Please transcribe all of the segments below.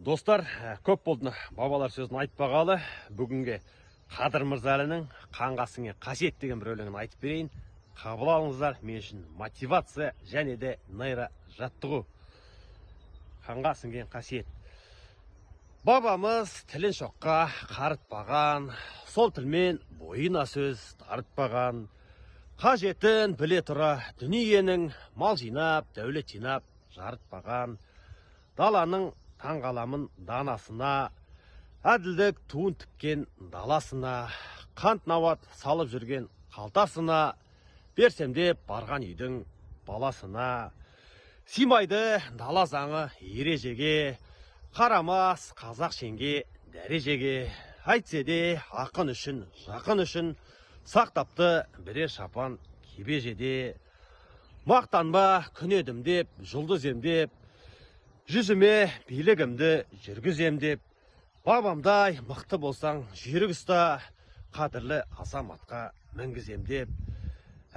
Достар, көп болды бабалар сөзін айтпағалы. Бүгінге Қадыр Мырзалінің «Қанға сіңген қасиет» деген бір өлеңін айтып берейін. Қабыл алыңыздар, мен үшін мотивация және де нейро жаттығу. Қанға сіңген қасиет. Бабамыз тілін шоққа қарытпаған, сол тілмен бойына сөз тарытпаған. Қажетін біле тұра дүниенің мал жинап, дәулет жинап жарытпаған. Даланың таңғаламын данасына, әділдік туын тіккен даласына, қант науат салып жүрген қалтасына, берсем деп барған үйдің баласына. Симайды дала заңы ережеге, қарамас қазақ шенге дәрежеге. Әйтсе де ақын үшін, жақын үшін, сақтапты бірер шапан кебежеде. Мақтанба күн едім деп, жұлдыз емдеп, жүзіме билігімді жүргізем деп. Бабамдай мықты болсаң жүйрік ұста, қадірлі азаматқа мінгізем деп.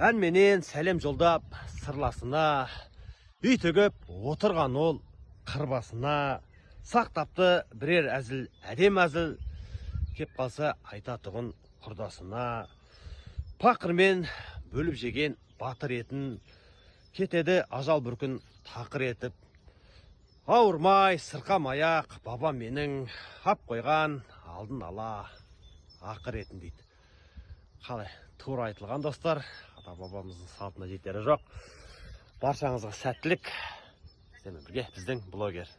Әнменен сәлем жолдап сырласына, үй тігіп отырған ол қырбасына. Сақтапты бірер әзіл, әдем әзіл, кеп қалса айтатұғын құрдасына. Пақырмен бөліп жеген батыр етін, кетеді ажал бір күн тақыр етіп. Ауырмай, сырқамай-ақ бабам менің, ап қойған алдын ала ақыр етін дейді. Қалай, тура айтылған достар, ата бабамыздың салтына жетері жоқ. Баршаңызға сәттілік. Сіздермен бірге біздің блогер.